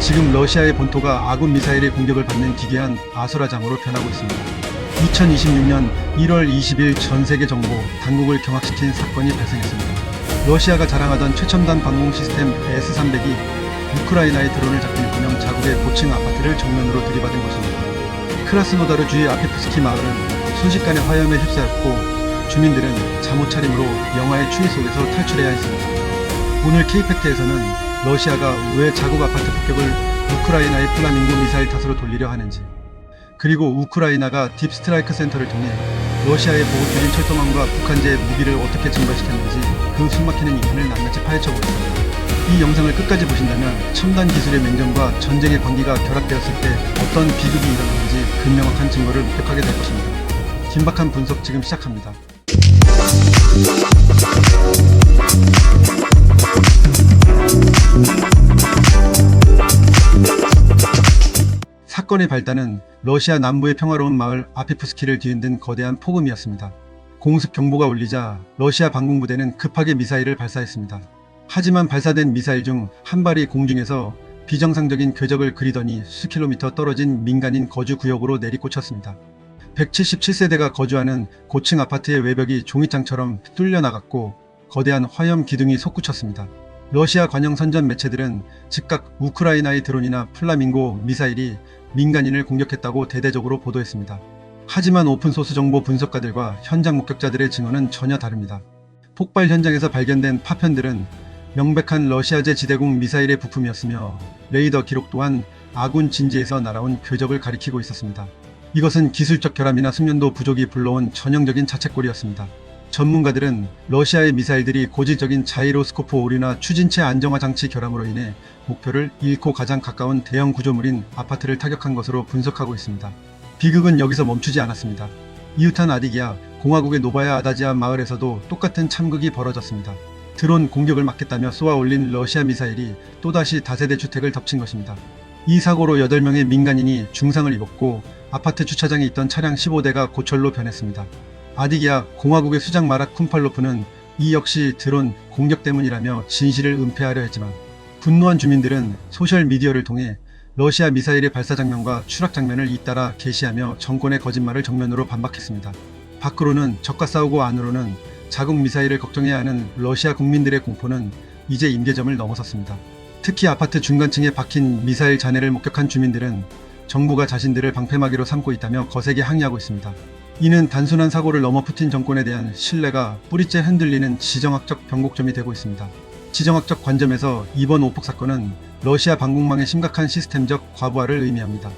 지금 러시아의 본토가 아군 미사일의 공격을 받는 기괴한 아수라장으로 변하고 있습니다. 2026년 1월 20일 전세계 정보 당국을 경악시킨 사건이 발생했습니다. 러시아가 자랑하던 최첨단 방공 시스템 S-300이 우크라이나의 드론을 잡힌 분명 자국의 고층 아파트를 정면으로 들이받은 것입니다. 크라스노다르 주의 아피프스키 마을은 순식간에 화염에 휩싸였고 주민들은 잠옷 차림으로 영화의 추위 속에서 탈출해야 했습니다. 오늘 K팩트에서는 러시아가 왜 자국 아파트 폭격을 우크라이나의 플라밍고 미사일 탓으로 돌리려 하는지, 그리고 우크라이나가 딥스트라이크 센터를 통해 러시아의 보급줄인 철도망과 북한제의 무기를 어떻게 증발시켰는지 그 숨막히는 이면을 낱낱이 파헤쳐보겠습니다. 이 영상을 끝까지 보신다면 첨단 기술의 맹점과 전쟁의 광기가 결합되었을 때 어떤 비극이 일어나는지 근명확한 증거를 목격하게 될 것입니다. 긴박한 분석 지금 시작합니다. 사건의 발단은 러시아 남부의 평화로운 마을 아피프스키를 뒤흔든 거대한 폭음이었습니다. 공습 경보가 울리자 러시아 방공부대는 급하게 미사일을 발사했습니다. 하지만 발사된 미사일 중 한 발이 공중에서 비정상적인 궤적을 그리더니 수킬로미터 떨어진 민간인 거주 구역으로 내리꽂혔습니다. 177세대가 거주하는 고층 아파트의 외벽이 종이장처럼 뚫려 나갔고 거대한 화염 기둥이 솟구쳤습니다. 러시아 관영 선전 매체들은 즉각 우크라이나의 드론이나 플라밍고 미사일이 민간인을 공격했다고 대대적으로 보도했습니다. 하지만 오픈소스 정보 분석가들과 현장 목격자들의 증언은 전혀 다릅니다. 폭발 현장에서 발견된 파편들은 명백한 러시아제 지대공 미사일의 부품이었으며 레이더 기록 또한 아군 진지에서 날아온 궤적을 가리키고 있었습니다. 이것은 기술적 결함이나 숙련도 부족이 불러온 전형적인 자책골이었습니다. 전문가들은 러시아의 미사일들이 고질적인 자이로스코프 오류나 추진체 안정화 장치 결함으로 인해 목표를 잃고 가장 가까운 대형 구조물인 아파트를 타격한 것으로 분석하고 있습니다. 비극은 여기서 멈추지 않았습니다. 이웃한 아디기아 공화국의 노바야 아다지아 마을에서도 똑같은 참극이 벌어졌습니다. 드론 공격을 막겠다며 쏘아 올린 러시아 미사일이 또다시 다세대 주택을 덮친 것입니다. 이 사고로 8명의 민간인이 중상을 입었고 아파트 주차장에 있던 차량 15대가 고철로 변했습니다. 아디기아 공화국의 수장 마랏 쿰팔로프는 이 역시 드론 공격 때문이라며 진실을 은폐하려 했지만 분노한 주민들은 소셜미디어를 통해 러시아 미사일의 발사 장면과 추락 장면을 잇따라 게시하며 정권의 거짓말을 정면으로 반박했습니다. 밖으로는 적과 싸우고 안으로는 자국 미사일을 걱정해야 하는 러시아 국민들의 공포는 이제 임계점을 넘어섰습니다. 특히 아파트 중간층에 박힌 미사일 잔해를 목격한 주민들은 정부가 자신들을 방패막이로 삼고 있다며 거세게 항의하고 있습니다. 이는 단순한 사고를 넘어 푸틴 정권에 대한 신뢰가 뿌리째 흔들리는 지정학적 변곡점이 되고 있습니다. 지정학적 관점에서 이번 오폭 사건은 러시아 방공망의 심각한 시스템적 과부하를 의미합니다.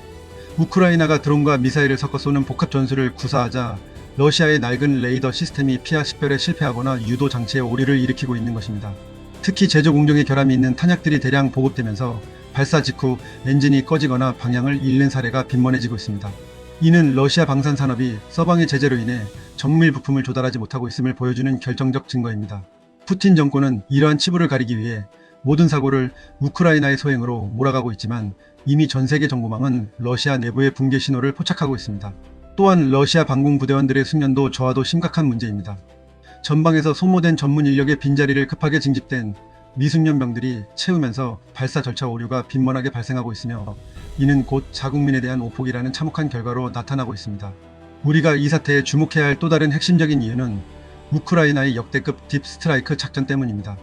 우크라이나가 드론과 미사일을 섞어 쏘는 복합 전술을 구사하자 러시아의 낡은 레이더 시스템이 피하 식별에 실패하거나 유도 장치에 오류를 일으키고 있는 것입니다. 특히 제조 공정의 결함이 있는 탄약들이 대량 보급되면서 발사 직후 엔진이 꺼지거나 방향을 잃는 사례가 빈번해지고 있습니다. 이는 러시아 방산 산업이 서방의 제재로 인해 정밀 부품을 조달하지 못하고 있음을 보여주는 결정적 증거입니다. 푸틴 정권은 이러한 치부를 가리기 위해 모든 사고를 우크라이나의 소행으로 몰아가고 있지만 이미 전 세계 정보망은 러시아 내부의 붕괴 신호를 포착하고 있습니다. 또한 러시아 방공 부대원들의 숙련도 저하도 심각한 문제입니다. 전방에서 소모된 전문 인력의 빈자리를 급하게 징집된 미숙련병들이 채우면서 발사 절차 오류가 빈번하게 발생하고 있으며 이는 곧 자국민에 대한 오폭이라는 참혹한 결과로 나타나고 있습니다. 우리가 이 사태에 주목해야 할 또 다른 핵심적인 이유는 우크라이나의 역대급 딥스트라이크 작전 때문입니다.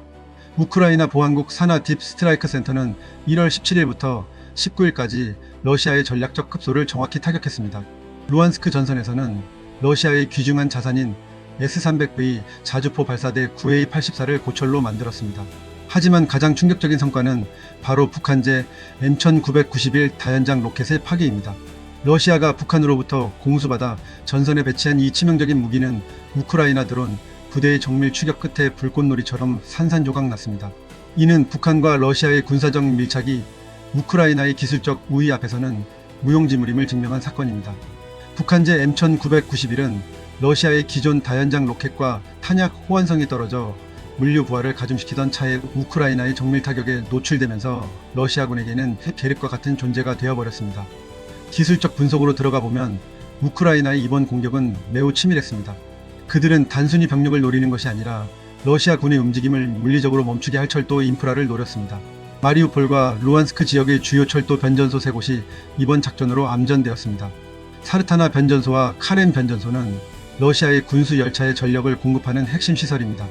우크라이나 보안국 사나 딥스트라이크 센터는 1월 17일부터 19일까지 러시아의 전략적 급소를 정확히 타격했습니다. 루안스크 전선에서는 러시아의 귀중한 자산인 S-300V 자주포 발사대 9A-84를 고철로 만들었습니다. 하지만 가장 충격적인 성과는 바로 북한제 M1991 다연장 로켓의 파괴입니다. 러시아가 북한으로부터 공수받아 전선에 배치한 이 치명적인 무기는 우크라이나 드론 부대의 정밀 추격 끝에 불꽃놀이처럼 산산조각 났습니다. 이는 북한과 러시아의 군사적 밀착이 우크라이나의 기술적 우위 앞에서는 무용지물임을 증명한 사건입니다. 북한제 M1991은 러시아의 기존 다연장 로켓과 탄약 호환성이 떨어져 물류 부하를 가중시키던 차에 우크라이나의 정밀 타격에 노출되면서 러시아군에게는 핵 계륵과 같은 존재가 되어버렸습니다. 기술적 분석으로 들어가 보면 우크라이나의 이번 공격은 매우 치밀했습니다. 그들은 단순히 병력을 노리는 것이 아니라 러시아 군의 움직임을 물리적으로 멈추게 할 철도 인프라를 노렸습니다. 마리우폴과 루안스크 지역의 주요 철도 변전소 3곳이 이번 작전으로 암전되었습니다. 사르타나 변전소와 카렌 변전소는 러시아의 군수 열차의 전력을 공급하는 핵심 시설입니다.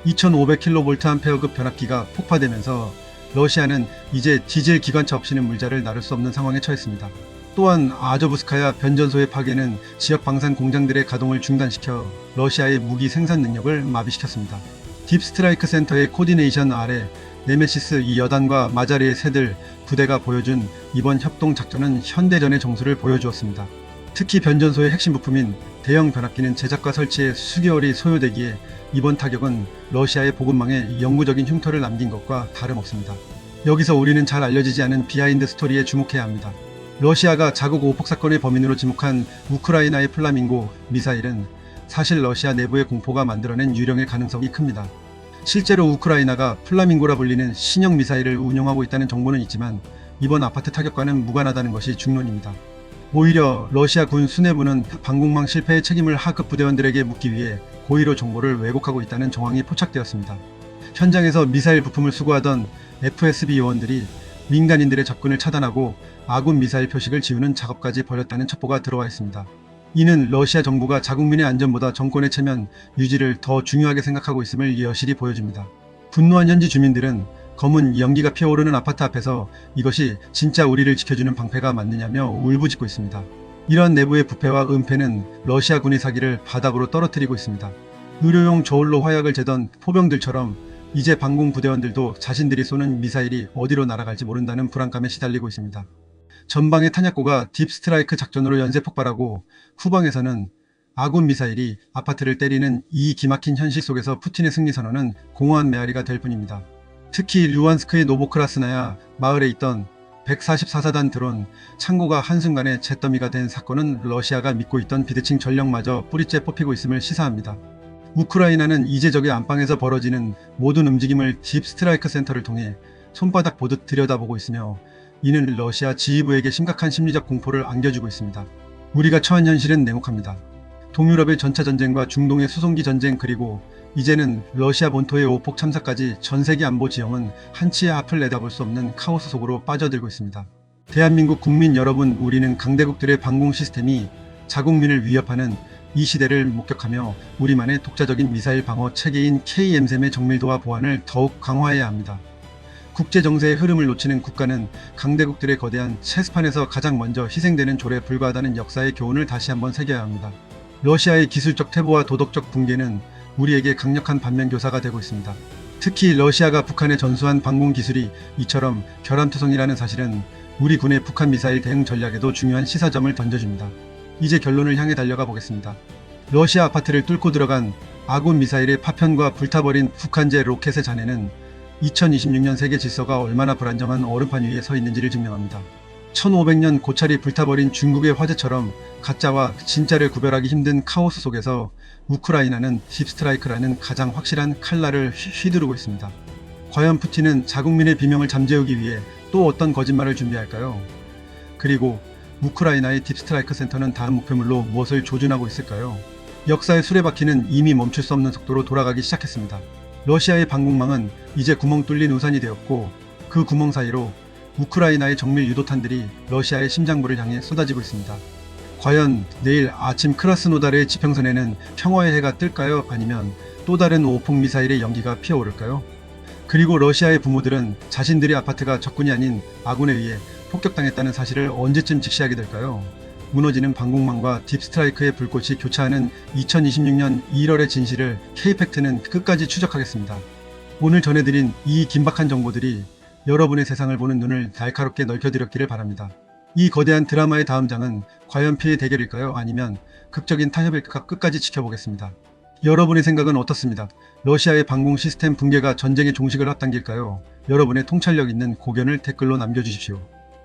2500kVA 변압기가 폭파되면서 러시아는 이제 디젤 기관차 없이는 물자를 나를 수 없는 상황에 처했습니다. 또한 아조브스카야 변전소의 파괴는 지역 방산 공장들의 가동을 중단시켜 러시아의 무기 생산 능력을 마비시켰습니다. 딥스트라이크 센터의 코디네이션 아래 네메시스 2여단과 마자리의 새들 부대가 보여준 이번 협동 작전은 현대전의 정수를 보여주었습니다. 특히 변전소의 핵심 부품인 대형 변압기는 제작과 설치에 수개월이 소요되기에 이번 타격은 러시아의 보급망에 영구적인 흉터를 남긴 것과 다름없습니다. 여기서 우리는 잘 알려지지 않은 비하인드 스토리에 주목해야 합니다. 러시아가 자국 오폭 사건의 범인으로 지목한 우크라이나의 플라밍고 미사일은 사실 러시아 내부의 공포가 만들어낸 유령일 가능성이 큽니다. 실제로 우크라이나가 플라밍고라 불리는 신형 미사일을 운용하고 있다는 정보는 있지만 이번 아파트 타격과는 무관하다는 것이 중론입니다. 오히려 러시아 군 수뇌부는 방공망 실패의 책임을 하급 부대원들에게 묻기 위해 고의로 정보를 왜곡하고 있다는 정황이 포착되었습니다. 현장에서 미사일 부품을 수거하던 FSB 요원들이 민간인들의 접근을 차단하고 아군 미사일 표식을 지우는 작업까지 벌였다는 첩보가 들어와 있습니다. 이는 러시아 정부가 자국민의 안전보다 정권의 체면 유지를 더 중요하게 생각하고 있음을 여실히 보여줍니다. 분노한 현지 주민들은 검은 연기가 피어오르는 아파트 앞에서 이것이 진짜 우리를 지켜주는 방패가 맞느냐며 울부짖고 있습니다. 이러한 내부의 부패와 은폐는 러시아 군의 사기를 바닥으로 떨어뜨리고 있습니다. 의료용 저울로 화약을 재던 포병들처럼 이제 방공 부대원들도 자신들이 쏘는 미사일이 어디로 날아갈지 모른다는 불안감에 시달리고 있습니다. 전방의 탄약고가 딥스트라이크 작전으로 연쇄 폭발하고 후방에서는 아군 미사일이 아파트를 때리는 이 기막힌 현실 속에서 푸틴의 승리 선언은 공허한 메아리가 될 뿐입니다. 특히 루안스크의 노보크라스나야 마을에 있던 144사단 드론 창고가 한순간에 잿더미가 된 사건은 러시아가 믿고 있던 비대칭 전력마저 뿌리째 뽑히고 있음을 시사합니다. 우크라이나는 이제 적의 안방에서 벌어지는 모든 움직임을 딥스트라이크 센터를 통해 손바닥 보듯 들여다보고 있으며 이는 러시아 지휘부에게 심각한 심리적 공포를 안겨주고 있습니다. 우리가 처한 현실은 냉혹합니다. 동유럽의 전차전쟁과 중동의 수송기 전쟁 그리고 이제는 러시아 본토의 오폭 참사까지 전세계 안보 지형은 한치의 앞을 내다볼 수 없는 카오스 속으로 빠져들고 있습니다. 대한민국 국민 여러분, 우리는 강대국들의 방공 시스템이 자국민을 위협하는 이 시대를 목격하며 우리만의 독자적인 미사일 방어 체계인 KM3의 정밀도와 보안을 더욱 강화해야 합니다. 국제정세의 흐름을 놓치는 국가는 강대국들의 거대한 체스판에서 가장 먼저 희생되는 졸에 불과하다는 역사의 교훈을 다시 한번 새겨야 합니다. 러시아의 기술적 퇴보와 도덕적 붕괴는 우리에게 강력한 반면교사가 되고 있습니다. 특히 러시아가 북한에 전수한 방공 기술이 이처럼 결함투성이라는 사실은 우리 군의 북한 미사일 대응 전략에도 중요한 시사점을 던져줍니다. 이제 결론을 향해 달려가 보겠습니다. 러시아 아파트를 뚫고 들어간 아군 미사일의 파편과 불타버린 북한제 로켓의 잔해는 2026년 세계 질서가 얼마나 불안정한 얼음판 위에 서 있는지를 증명합니다. 1500년 고찰이 불타버린 중국의 화재처럼 가짜와 진짜를 구별하기 힘든 카오스 속에서 우크라이나는 딥스트라이크라는 가장 확실한 칼날을 휘두르고 있습니다. 과연 푸틴은 자국민의 비명을 잠재우기 위해 또 어떤 거짓말을 준비할까요? 그리고 우크라이나의 딥스트라이크 센터는 다음 목표물로 무엇을 조준하고 있을까요? 역사의 수레바퀴는 이미 멈출 수 없는 속도로 돌아가기 시작했습니다. 러시아의 방공망은 이제 구멍 뚫린 우산이 되었고 그 구멍 사이로 우크라이나의 정밀 유도탄들이 러시아의 심장부를 향해 쏟아지고 있습니다. 과연 내일 아침 크라스노달의 지평선에는 평화의 해가 뜰까요? 아니면 또 다른 오폭 미사일의 연기가 피어오를까요? 그리고 러시아의 부모들은 자신들의 아파트가 적군이 아닌 아군에 의해 폭격당했다는 사실을 언제쯤 직시하게 될까요? 무너지는 방공망과 딥스트라이크의 불꽃이 교차하는 2026년 1월의 진실을 K팩트는 끝까지 추적하겠습니다. 오늘 전해드린 이 긴박한 정보들이 여러분의 세상을 보는 눈을 날카롭게 넓혀드렸기를 바랍니다. 이 거대한 드라마의 다음 장은 과연 피해 대결일까요? 아니면 극적인 타협일까? 끝까지 지켜보겠습니다. 여러분의 생각은 어떻습니다? 러시아의 방공 시스템 붕괴가 전쟁의 종식을 앞당길까요? 여러분의 통찰력 있는 고견을 댓글로 남겨주십시오.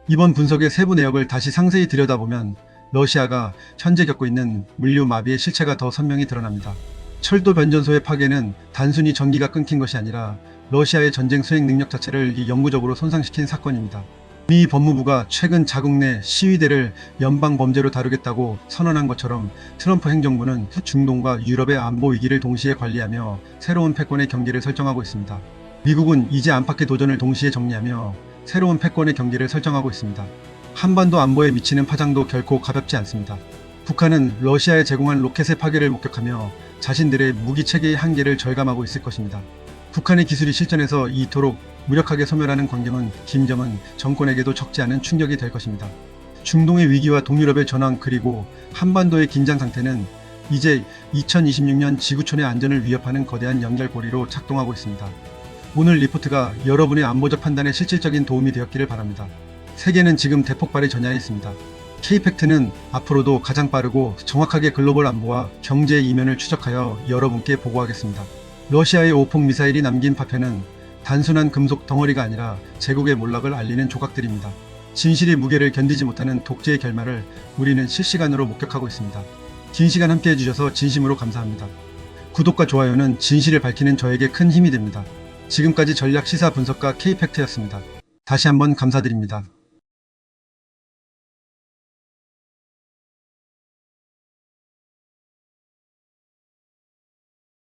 이번 분석의 세부 내역을 다시 상세히 들여다보면 러시아가 현재 겪고 있는 물류 마비의 실체가 더 선명히 드러납니다. 철도 변전소의 파괴는 단순히 전기가 끊긴 것이 아니라 러시아의 전쟁 수행 능력 자체를 영구적으로 손상시킨 사건입니다. 미 법무부가 최근 자국 내 시위대를 연방 범죄로 다루겠다고 선언한 것처럼 트럼프 행정부는 중동과 유럽의 안보 위기를 동시에 관리하며 새로운 패권의 경계를 설정하고 있습니다. 미국은 이제 안팎의 도전을 동시에 정리하며 새로운 패권의 경계를 설정하고 있습니다. 한반도 안보에 미치는 파장도 결코 가볍지 않습니다. 북한은 러시아에 제공한 로켓의 파괴를 목격하며 자신들의 무기 체계의 한계를 절감하고 있을 것입니다. 북한의 기술이 실전에서 이토록 무력하게 소멸하는 광경은 김정은 정권에게도 적지 않은 충격이 될 것입니다. 중동의 위기와 동유럽의 전황 그리고 한반도의 긴장 상태는 이제 2026년 지구촌의 안전을 위협하는 거대한 연결고리로 작동하고 있습니다. 오늘 리포트가 여러분의 안보적 판단에 실질적인 도움이 되었기를 바랍니다. 세계는 지금 대폭발의 전야에 있습니다. K팩트는 앞으로도 가장 빠르고 정확하게 글로벌 안보와 경제의 이면을 추적하여 여러분께 보고하겠습니다. 러시아의 오폭 미사일이 남긴 파편은 단순한 금속 덩어리가 아니라 제국의 몰락을 알리는 조각들입니다. 진실의 무게를 견디지 못하는 독재의 결말을 우리는 실시간으로 목격하고 있습니다. 긴 시간 함께 해주셔서 진심으로 감사합니다. 구독과 좋아요는 진실을 밝히는 저에게 큰 힘이 됩니다. 지금까지 전략 시사 분석가 K팩트였습니다. 다시 한번 감사드립니다.